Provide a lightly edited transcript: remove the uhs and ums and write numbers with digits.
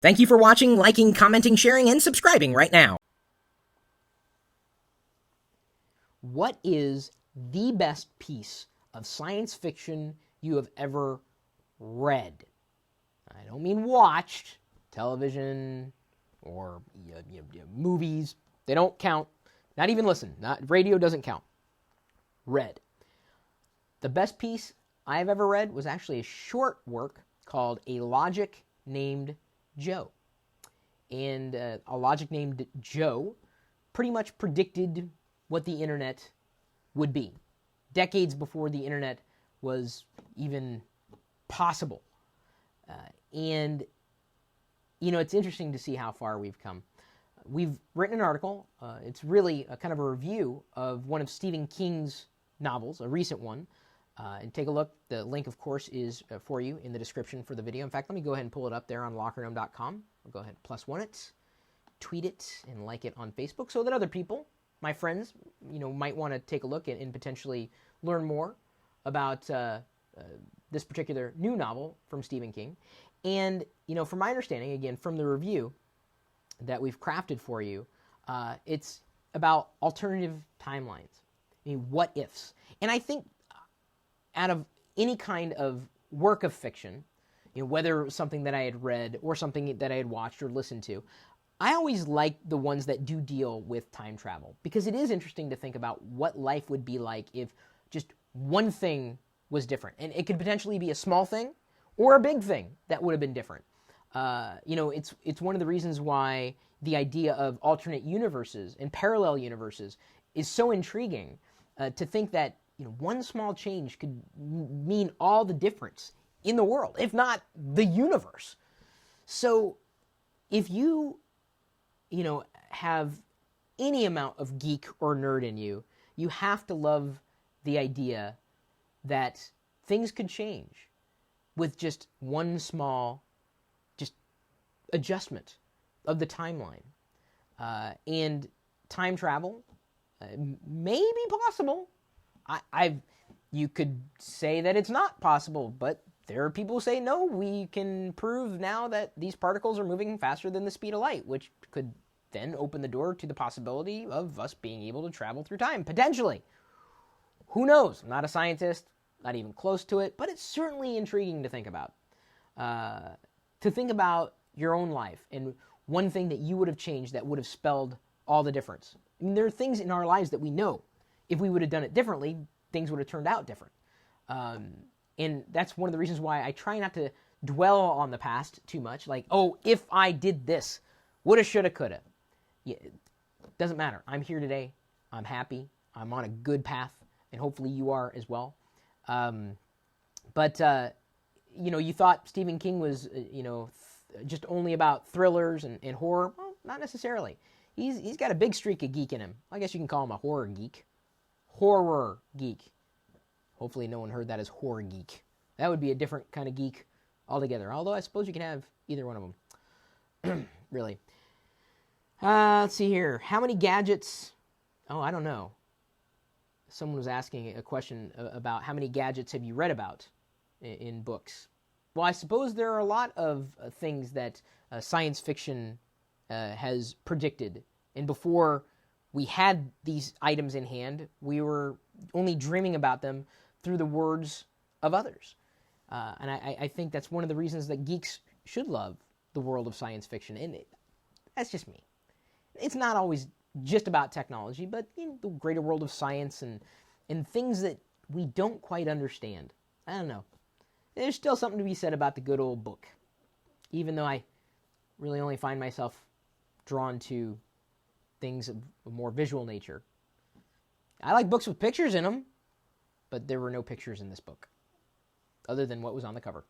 Thank you for watching, liking, commenting, sharing, and subscribing right now. What is the best piece of science fiction you have ever read? I don't mean watched, television or movies. They don't count. Not even listen. Radio doesn't count. Read. The best piece I've ever read was actually a short work called A Logic Named Joe. And a logic named Joe pretty much predicted what the internet would be, decades before the internet was even possible. And, it's interesting to see how far we've come. We've written an article. It's really a kind of a review of one of Stephen King's novels, a recent one. And take a look. The link, of course, is for you in the description for the video. In fact, let me go ahead and pull it up there on lockergnome.com. I'll go ahead and +1 it, tweet it, and like it on Facebook so that other people, my friends, might want to take a look and potentially learn more about this particular new novel from Stephen King. And, from my understanding, again, from the review that we've crafted for you, it's about alternative timelines. What ifs. And I think out of any kind of work of fiction, whether it was something that I had read or something that I had watched or listened to, I always like the ones that do deal with time travel, because it is interesting to think about what life would be like if just one thing was different. And it could potentially be a small thing or a big thing that would have been different. It's one of the reasons why the idea of alternate universes and parallel universes is so intriguing, to think that one small change could mean all the difference in the world, if not the universe. So if you have any amount of geek or nerd in you, you have to love the idea that things could change with just one small adjustment of the timeline. And time travel may be possible. You could say that it's not possible, but there are people who say, no, we can prove now that these particles are moving faster than the speed of light, which could then open the door to the possibility of us being able to travel through time, potentially. Who knows? I'm not a scientist, not even close to it, but it's certainly intriguing to think about. To think about your own life and one thing that you would have changed that would have spelled all the difference. I mean, there are things in our lives that we know if we would have done it differently, things would have turned out different. And that's one of the reasons why I try not to dwell on the past too much. Like, oh, if I did this, woulda, shoulda, coulda. Yeah, it doesn't matter. I'm here today. I'm happy. I'm on a good path, and hopefully you are as well. But you thought Stephen King was, just only about thrillers and horror. Well, not necessarily. He's got a big streak of geek in him. I guess you can call him a horror geek. Horror geek. Hopefully no one heard that as horror geek. That would be a different kind of geek altogether. Although I suppose you can have either one of them. Really. Let's see here. How many gadgets? Oh, I don't know. Someone was asking a question about how many gadgets have you read about in books. Well, I suppose there are a lot of things that science fiction has predicted. And before we had these items in hand, we were only dreaming about them through the words of others. And I think that's one of the reasons that geeks should love the world of science fiction. And that's just me. It's not always just about technology, but the greater world of science and things that we don't quite understand. I don't know. There's still something to be said about the good old book, even though I really only find myself drawn to things of a more visual nature. I like books with pictures in them, but there were no pictures in this book, other than what was on the cover.